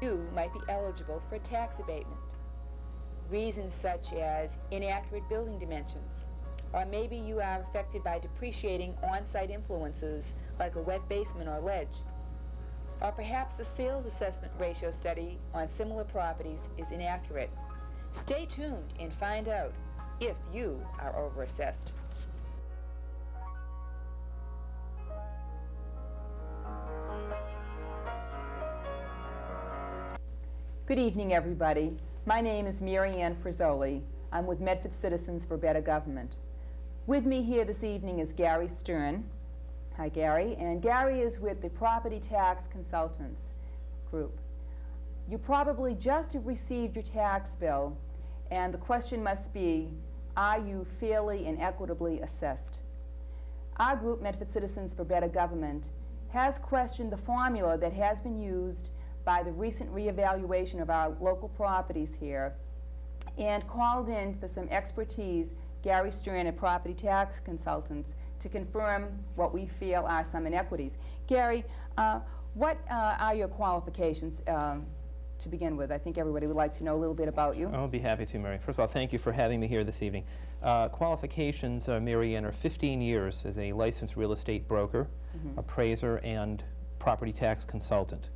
you might be eligible for a tax abatement. Reasons such as inaccurate building dimensions, or maybe you are affected by depreciating on-site influences like a wet basement or ledge. Or perhaps the sales assessment ratio study on similar properties is inaccurate. Stay tuned and find out if you are overassessed. Good evening, everybody. My name is Ann Frizoli. I'm with Medford Citizens for Better Government. With me here this evening is Gary Stern. Hi, Gary. And Gary is with the Property Tax Consultants Group. You probably just have received your tax bill, and the question must be, are you fairly and equitably assessed? Our group, Medford Citizens for Better Government, has questioned the formula that has been used by the recent reevaluation of our local properties here and called in for some expertise, Gary Stern at Property Tax Consultants, to confirm what we feel are some inequities. Gary, what are your qualifications to begin with? I think everybody would like to know a little bit about you. I'll be happy to, Mary. First of all, thank you for having me here this evening. Qualifications, Mary Ann, are 15 years as a licensed real estate broker, appraiser, and property tax consultant.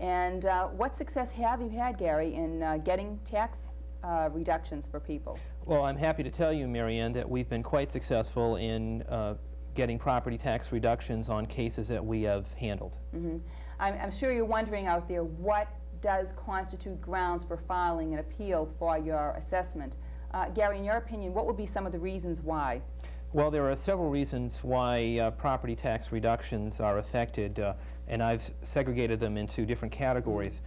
And what success have you had, Gary, in getting tax reductions for people? Well, I'm happy to tell you, Mary Ann, that we've been quite successful in getting property tax reductions on cases that we have handled. I'm sure you're wondering out there, what does constitute grounds for filing an appeal for your assessment? Gary, in your opinion, what would be some of the reasons why? Well, there are several reasons why property tax reductions are affected, and I've segregated them into different categories.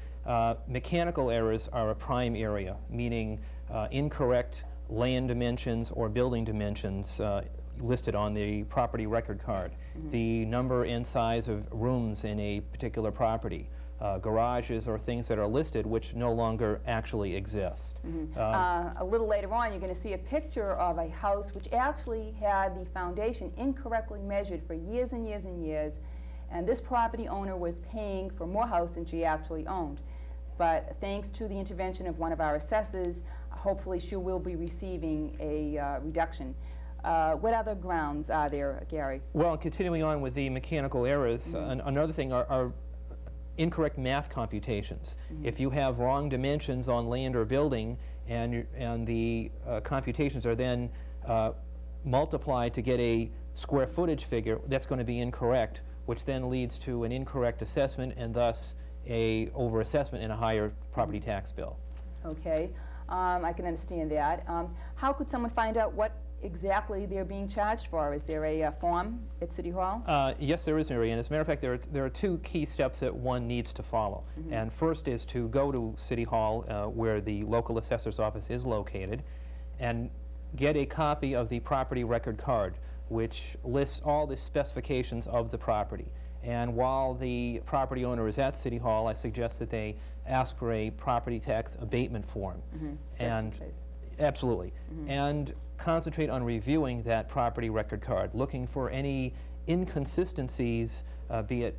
Mechanical errors are a prime area, meaning incorrect land dimensions or building dimensions listed on the property record card, the number and size of rooms in a particular property, garages or things that are listed which no longer actually exist. A little later on, you're going to see a picture of a house which actually had the foundation incorrectly measured for years and years and years, and this property owner was paying for more house than she actually owned. But thanks to the intervention of one of our assessors, hopefully she will be receiving a reduction. What other grounds are there, Gary? Well, continuing on with the mechanical errors, another thing are incorrect math computations. If you have wrong dimensions on land or building and the computations are then multiplied to get a square footage figure, that's going to be incorrect, which then leads to an incorrect assessment and thus a overassessment and a higher property tax bill. Okay, I can understand that. How could someone find out what exactly they're being charged for? Is there a form at City Hall? Yes, there is, Mary Ann. As a matter of fact, there are two key steps that one needs to follow. And first is to go to City Hall, where the local assessor's office is located, and get a copy of the property record card, which lists all the specifications of the property. And while the property owner is at City Hall, I suggest that they ask for a property tax abatement form. And just in case. Absolutely. And concentrate on reviewing that property record card, looking for any inconsistencies, be it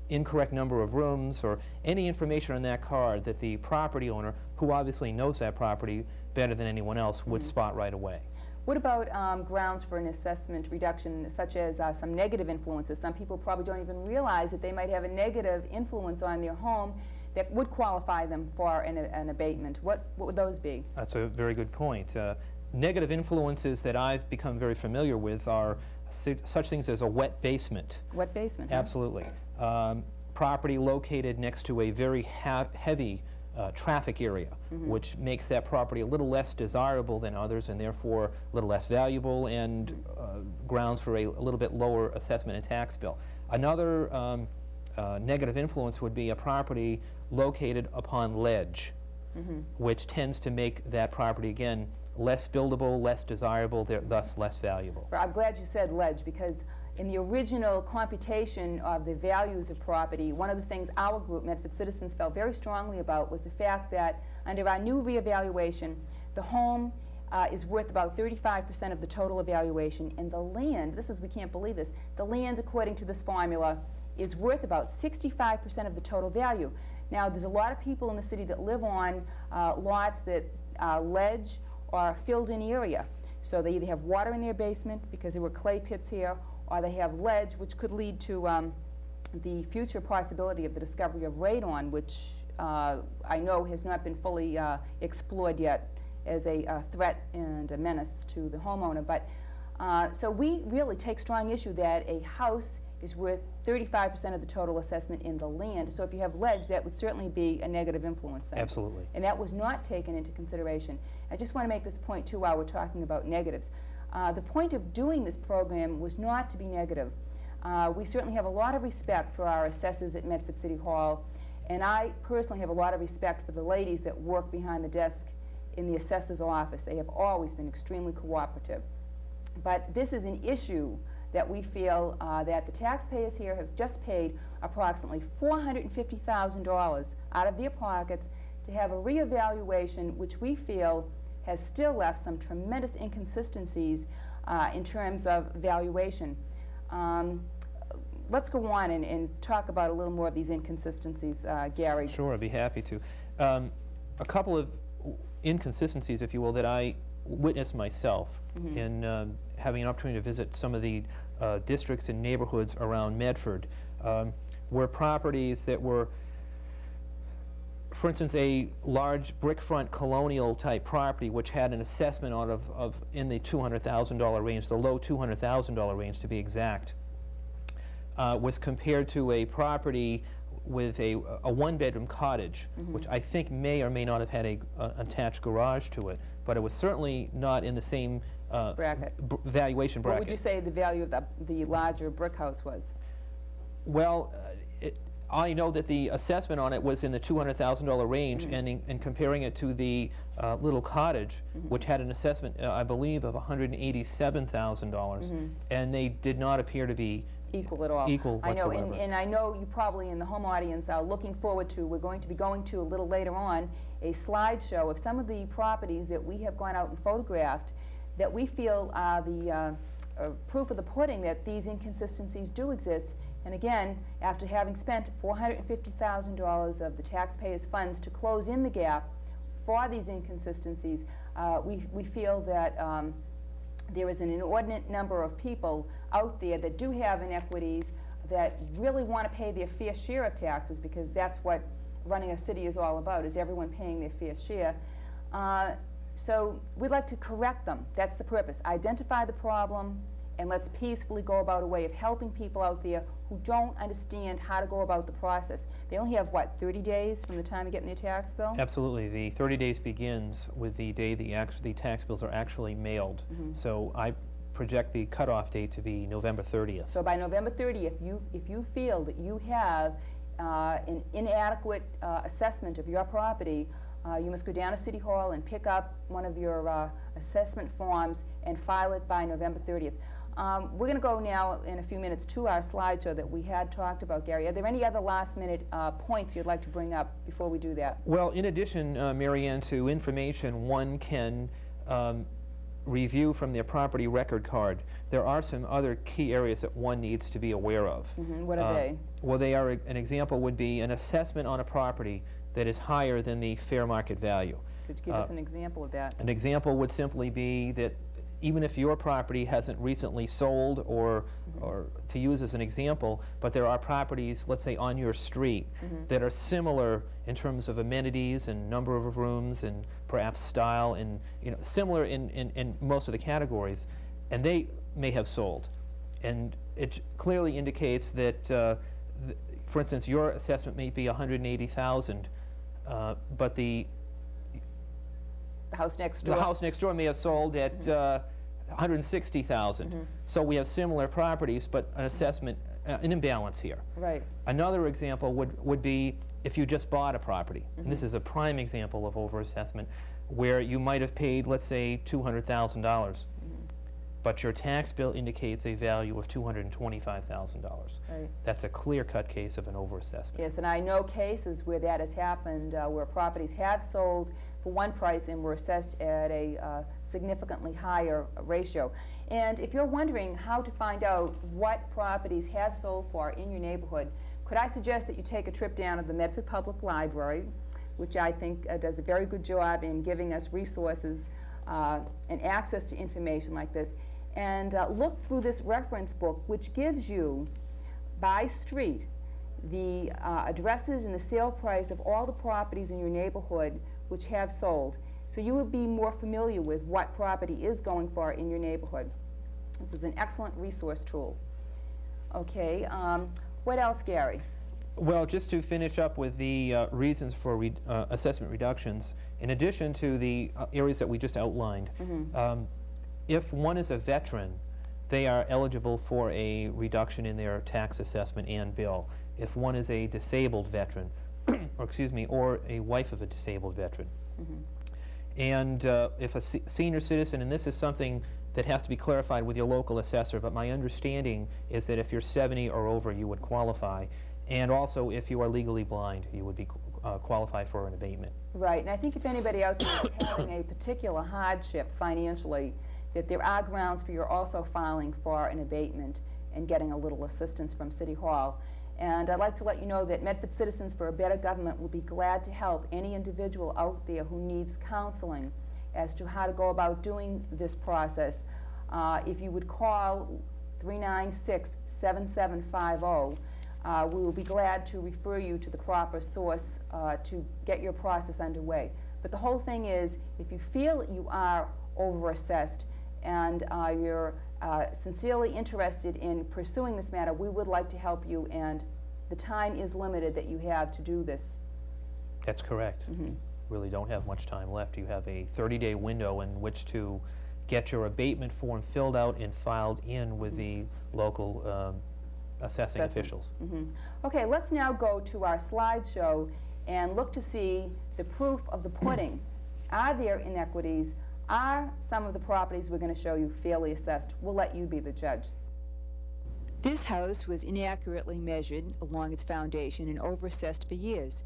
incorrect number of rooms or any information on that card that the property owner, who obviously knows that property better than anyone else, would spot right away. What about grounds for an assessment reduction, such as some negative influences? Some people probably don't even realize that they might have a negative influence on their home that would qualify them for an abatement. What would those be? That's a very good point. Negative influences that I've become very familiar with are such things as a wet basement. Wet basement? Absolutely. Property located next to a very heavy traffic area, which makes that property a little less desirable than others and therefore a little less valuable, and grounds for a little bit lower assessment and tax bill. Another negative influence would be a property located upon ledge, which tends to make that property, again, less buildable, less desirable, thus less valuable. I'm glad you said ledge, because in the original computation of the values of property, one of the things our group, Medford Citizens, felt very strongly about was the fact that under our new reevaluation, the home is worth about 35% of the total evaluation, and the land, we can't believe this, the land, according to this formula, is worth about 65% of the total value. Now, there's a lot of people in the city that live on lots that are ledge or filled-in area. So they either have water in their basement because there were clay pits here, or they have ledge, which could lead to the future possibility of the discovery of radon, which I know has not been fully explored yet as a threat and a menace to the homeowner. But so we really take strong issue that a house is worth 35% of the total assessment in the land. So if you have ledge, that would certainly be a negative influence then. Absolutely. And that was not taken into consideration. I just want to make this point too while we're talking about negatives. The point of doing this program was not to be negative. We certainly have a lot of respect for our assessors at Medford City Hall, and I personally have a lot of respect for the ladies that work behind the desk in the assessor's office. They have always been extremely cooperative. But this is an issue that we feel that the taxpayers here have just paid approximately $450,000 out of their pockets to have a reevaluation, which we feel has still left some tremendous inconsistencies in terms of valuation. Let's go on and talk about a little more of these inconsistencies, Gary. Sure, I'd be happy to. A couple of inconsistencies, if you will, that I witnessed myself in having an opportunity to visit some of the districts and neighborhoods around Medford, were properties that were, for instance, a large brickfront colonial type property which had an assessment of in the $200,000 range, the low $200,000 range to be exact, was compared to a property with a one-bedroom cottage, which I think may or may not have had a attached garage to it, but it was certainly not in the same valuation bracket. What would you say the value of the larger brick house was? Well, I know that the assessment on it was in the $200,000 range, and in comparing it to the little cottage, which had an assessment, I believe, of $187,000, and they did not appear to be equal at all. Equal whatsoever. I know, and I know you probably in the home audience are looking forward to, we're going to be going to a little later on, a slideshow of some of the properties that we have gone out and photographed that we feel are the proof of the pudding that these inconsistencies do exist. And again, after having spent $450,000 of the taxpayers' funds to close in the gap for these inconsistencies, we feel that there is an inordinate number of people out there that do have inequities that really want to pay their fair share of taxes, because that's what running a city is all about, is everyone paying their fair share. So we'd like to correct them. That's the purpose. Identify the problem, and let's peacefully go about a way of helping people out there who don't understand how to go about the process. They only have, what, 30 days from the time of getting their tax bill? Absolutely. The 30 days begins with the day the tax bills are actually mailed. So I project the cutoff date to be November 30th. So by November 30th, if you feel that you have an inadequate assessment of your property, you must go down to City Hall and pick up one of your assessment forms and file it by November 30th. We're going to go now in a few minutes to our slideshow that we had talked about, Gary. Are there any other last-minute points you'd like to bring up before we do that? Well, in addition, Mary Ann, to information one can review from their property record card, there are some other key areas that one needs to be aware of. What are they? Well, they are, an example would be an assessment on a property that is higher than the fair market value. Could you give us an example of that? An example would simply be that even if your property hasn't recently sold, or to use as an example, but there are properties, let's say on your street, that are similar in terms of amenities and number of rooms and perhaps style, and similar in most of the categories, and they may have sold. And it clearly indicates that, for instance, your assessment may be $180,000, but the house next door. The house next door may have sold at $160,000. So we have similar properties, but an assessment, an imbalance here. Right. Another example would be if you just bought a property. And this is a prime example of overassessment, where you might have paid, let's say, $200,000. but your tax bill indicates a value of $225,000. Right. That's a clear-cut case of an overassessment. Yes, and I know cases where that has happened, where properties have sold for one price and were assessed at a significantly higher ratio. And if you're wondering how to find out what properties have sold for in your neighborhood, could I suggest that you take a trip down to the Medford Public Library, which I think does a very good job in giving us resources and access to information like this, and look through this reference book, which gives you, by street, the addresses and the sale price of all the properties in your neighborhood which have sold. So you will be more familiar with what property is going for in your neighborhood. This is an excellent resource tool. Okay, what else, Gary? Well, just to finish up with the reasons for assessment reductions, in addition to the areas that we just outlined, if one is a veteran, they are eligible for a reduction in their tax assessment and bill. If one is a disabled veteran, or excuse me, or a wife of a disabled veteran. And if a senior citizen, and this is something that has to be clarified with your local assessor, but my understanding is that if you're 70 or over, you would qualify. And also, if you are legally blind, you would be qualify for an abatement. Right, and I think if anybody out there is having a particular hardship financially, that there are grounds for your also filing for an abatement and getting a little assistance from City Hall. And I'd like to let you know that Medford Citizens for a Better Government will be glad to help any individual out there who needs counseling as to how to go about doing this process. If you would call 396-7750, we will be glad to refer you to the proper source to get your process underway. But the whole thing is, if you feel that you are overassessed and you're sincerely interested in pursuing this matter, we would like to help you, and the time is limited that you have to do this. That's correct. Really don't have much time left. You have a 30-day window in which to get your abatement form filled out and filed in with the local assessing officials. Okay, let's now go to our slideshow and look to see the proof of the pudding. Are there inequities? Are some of the properties we're going to show you fairly assessed? We'll let you be the judge. This house was inaccurately measured along its foundation and overassessed for years.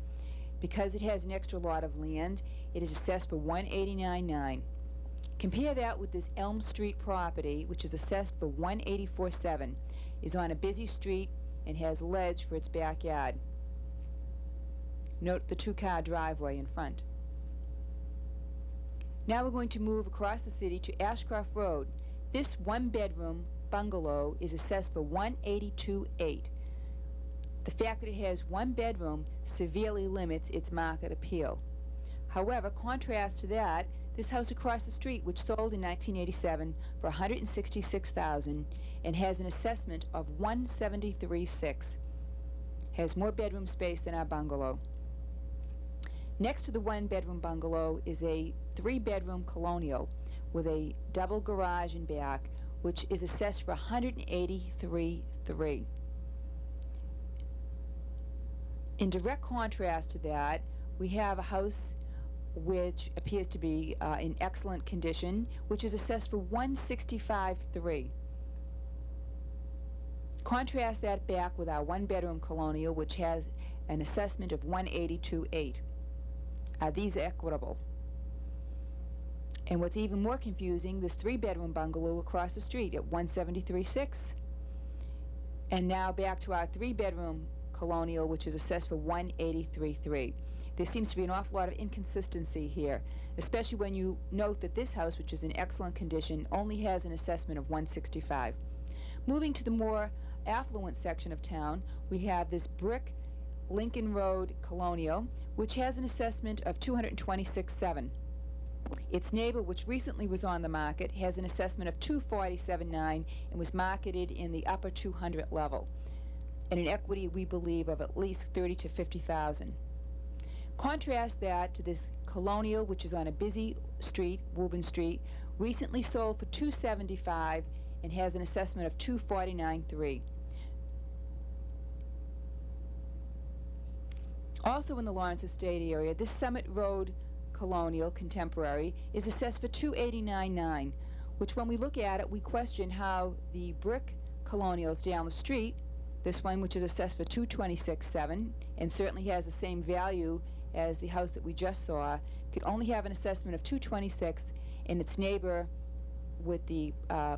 Because it has an extra lot of land, it is assessed for $189,900. Compare that with this Elm Street property, which is assessed for $184,700, is on a busy street and has ledge for its backyard. Note the two-car driveway in front. Now we're going to move across the city to Ashcroft Road. This one-bedroom bungalow is assessed for $182,800. The fact that it has one bedroom severely limits its market appeal. However, contrast to that, this house across the street, which sold in 1987 for $166,000 and has an assessment of $173,600, has more bedroom space than our bungalow. Next to the one-bedroom bungalow is a three-bedroom colonial with a double garage in back, which is assessed for $183,300. In direct contrast to that, we have a house which appears to be in excellent condition, which is assessed for $165,300. Contrast that back with our one-bedroom colonial, which has an assessment of $182,800. Are these equitable? And what's even more confusing, this three-bedroom bungalow across the street at $173,600. And now back to our three-bedroom colonial, which is assessed for $183,300. There seems to be an awful lot of inconsistency here, especially when you note that this house, which is in excellent condition, only has an assessment of $165,000. Moving to the more affluent section of town, we have this brick Lincoln Road colonial, which has an assessment of $226,700. Its neighbor, which recently was on the market, has an assessment of $247,900 and was marketed in the upper 200 level, and an equity, we believe, of at least $30,000 to $50,000. Contrast that to this colonial, which is on a busy street, Woburn Street, recently sold for $275,000 and has an assessment of $249,300. Also in the Lawrence Estate area, this Summit Road colonial contemporary is assessed for $289,900, which when we look at it, we question how the brick colonials down the street, this one which is assessed for $226,700 and certainly has the same value as the house that we just saw, could only have an assessment of $226,000, and its neighbor with the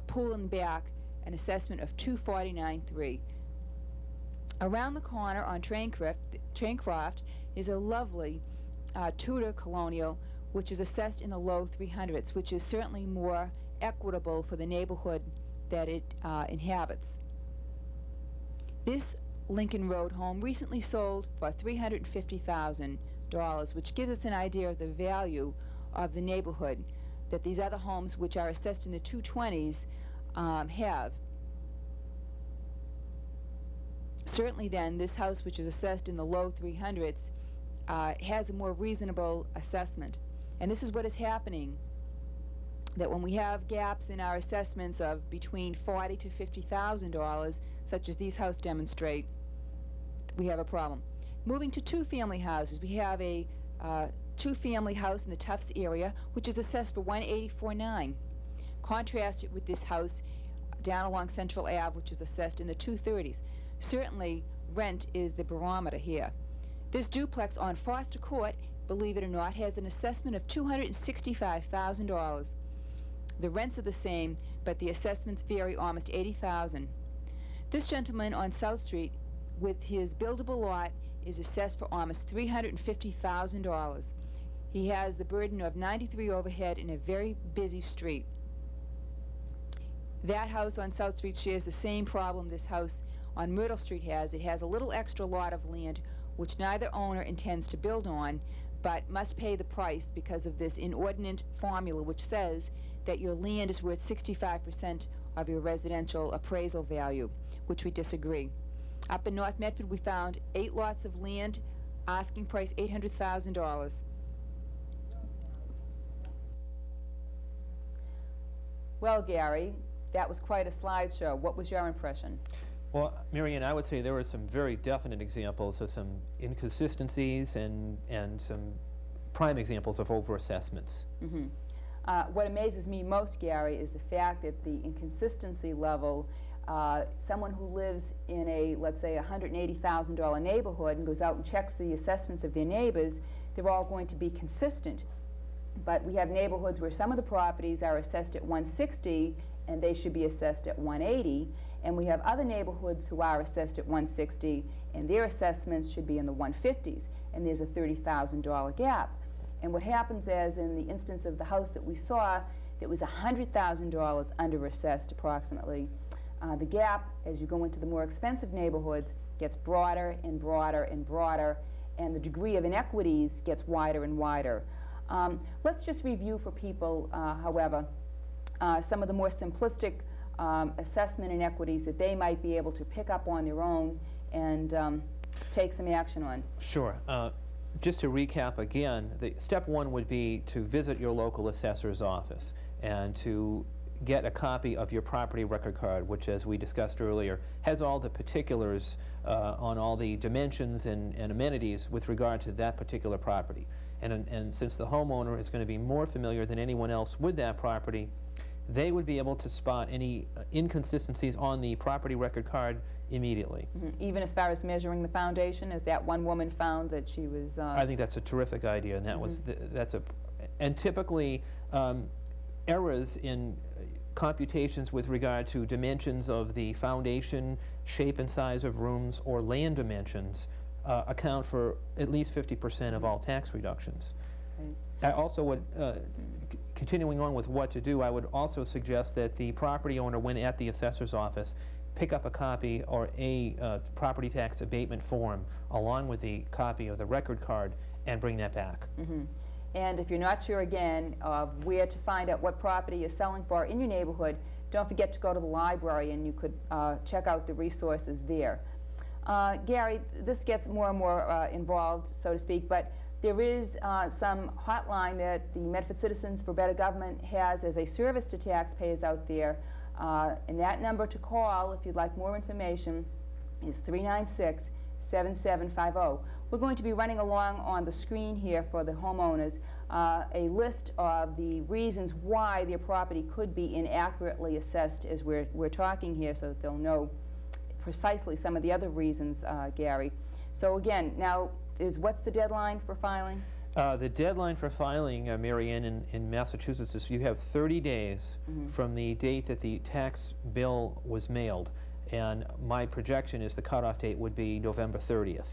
pool in the back an assessment of $249,300. Around the corner on Traincroft is a lovely Tudor colonial which is assessed in the low 300s, which is certainly more equitable for the neighborhood that it inhabits. This Lincoln Road home recently sold for $350,000, which gives us an idea of the value of the neighborhood that these other homes, which are assessed in the 220s, have. Certainly then, this house, which is assessed in the low 300s, has a more reasonable assessment. And this is what is happening, that when we have gaps in our assessments of between $40,000 to $50,000, such as these houses demonstrate, we have a problem. Moving to two-family houses, we have a two-family house in the Tufts area, which is assessed for $184,900. Contrast it with this house down along Central Ave, which is assessed in the 230s. Certainly, rent is the barometer here. This duplex on Foster Court, believe it or not, has an assessment of $265,000. The rents are the same, but the assessments vary almost $80,000. This gentleman on South Street, with his buildable lot, is assessed for almost $350,000. He has the burden of 93 overhead in a very busy street. That house on South Street shares the same problem this house on Myrtle Street has. It has a little extra lot of land which neither owner intends to build on, but must pay the price because of this inordinate formula which says that your land is worth 65% of your residential appraisal value, which we disagree. Up in North Medford, we found 8 lots of land, asking price $800,000. Well, Gary, that was quite a slideshow. What was your impression? Well, Marianne, I would say there were some very definite examples of some inconsistencies and some prime examples of overassessments. Mm-hmm. What amazes me most, Gary, is the fact that the inconsistency level, someone who lives in a, let's say, $180,000 neighborhood and goes out and checks the assessments of their neighbors, they're all going to be consistent. But we have neighborhoods where some of the properties are assessed at $160 and they should be assessed at $180, and we have other neighborhoods who are assessed at $160 and their assessments should be in the $150s, and there's a $30,000 gap. And what happens is, in the instance of the house that we saw, that was $100,000 under-assessed approximately. The gap, as you go into the more expensive neighborhoods, gets broader and broader and broader, and the degree of inequities gets wider and wider. Let's just review for people, however, some of the more simplistic assessment inequities that they might be able to pick up on their own and take some action on. Sure. Just to recap again, step one would be to visit your local assessor's office and to get a copy of your property record card, which, as we discussed earlier, has all the particulars on all the dimensions and amenities with regard to that particular property. And since the homeowner is going to be more familiar than anyone else with that property, they would be able to spot any inconsistencies on the property record card immediately. Mm-hmm. Even as far as measuring the foundation, as that one woman found that she was... I think that's a terrific idea, and that was and typically errors in computations with regard to dimensions of the foundation, shape and size of rooms, or land dimensions account for at least 50% of all tax reductions. Right. I also would, continuing on with what to do, I would also suggest that the property owner, when at the assessor's office, pick up a copy or a property tax abatement form along with the copy of the record card and bring that back. Mm-hmm. And if you're not sure, again, of where to find out what property is selling for in your neighborhood, don't forget to go to the library and you could check out the resources there. Gary, this gets more and more involved, so to speak, but there is some hotline that the Medford Citizens for Better Government has as a service to taxpayers out there. And that number to call, if you'd like more information, is 396-7750. We're going to be running along on the screen here for the homeowners a list of the reasons why their property could be inaccurately assessed as we're talking here, so that they'll know precisely some of the other reasons, Gary. So again, now, what's the deadline for filing? The deadline for filing, Mary Ann, in Massachusetts is you have 30 days from the date that the tax bill was mailed. And my projection is the cutoff date would be November 30th.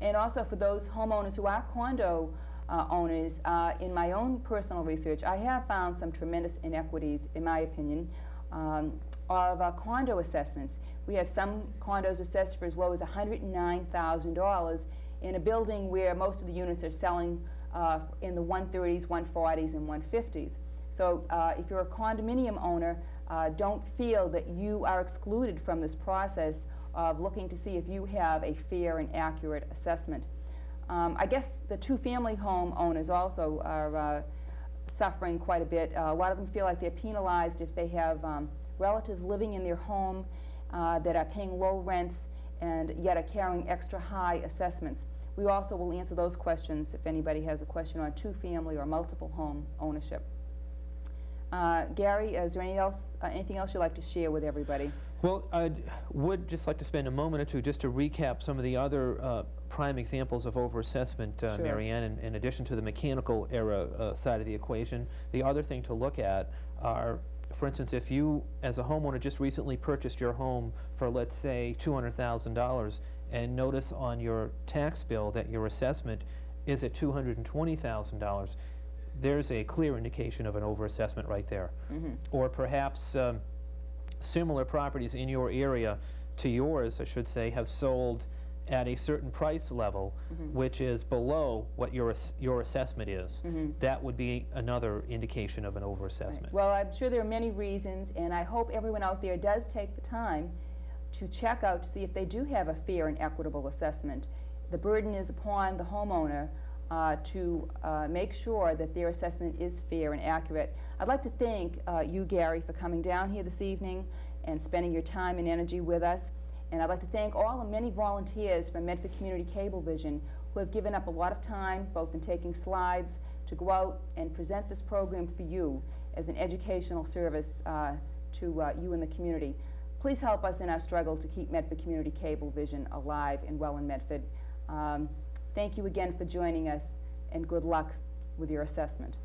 And also for those homeowners who are condo owners, in my own personal research, I have found some tremendous inequities, in my opinion, of condo assessments. We have some condos assessed for as low as $109,000 in a building where most of the units are selling in the 130s, 140s, and 150s. So if you're a condominium owner, don't feel that you are excluded from this process of looking to see if you have a fair and accurate assessment. I guess the two-family home owners also are suffering quite a bit. A lot of them feel like they're penalized if they have relatives living in their home that are paying low rents and yet are carrying extra high assessments. We also will answer those questions if anybody has a question on two-family or multiple home ownership. Gary, is there anything else you'd like to share with everybody? Well, I would just like to spend a moment or two just to recap some of the other prime examples of overassessment, Sure. Mary Ann, in addition to the mechanical error side of the equation. The other thing to look at are, for instance, if you, as a homeowner, just recently purchased your home for, let's say, $200,000, and notice on your tax bill that your assessment is at $220,000, there's a clear indication of an overassessment right there. Or perhaps similar properties in your area to yours, I should say, have sold at a certain price level, which is below what your assessment is. That would be another indication of an overassessment. Right. Well, I'm sure there are many reasons, and I hope everyone out there does take the time to check out to see if they do have a fair and equitable assessment. The burden is upon the homeowner to make sure that their assessment is fair and accurate. I'd like to thank you, Gary, for coming down here this evening and spending your time and energy with us. And I'd like to thank all the many volunteers from Medford Community Cablevision who have given up a lot of time, both in taking slides, to go out and present this program for you as an educational service to you and the community. Please help us in our struggle to keep Medford Community Cablevision alive and well in Medford. Thank you again for joining us, and good luck with your assessment.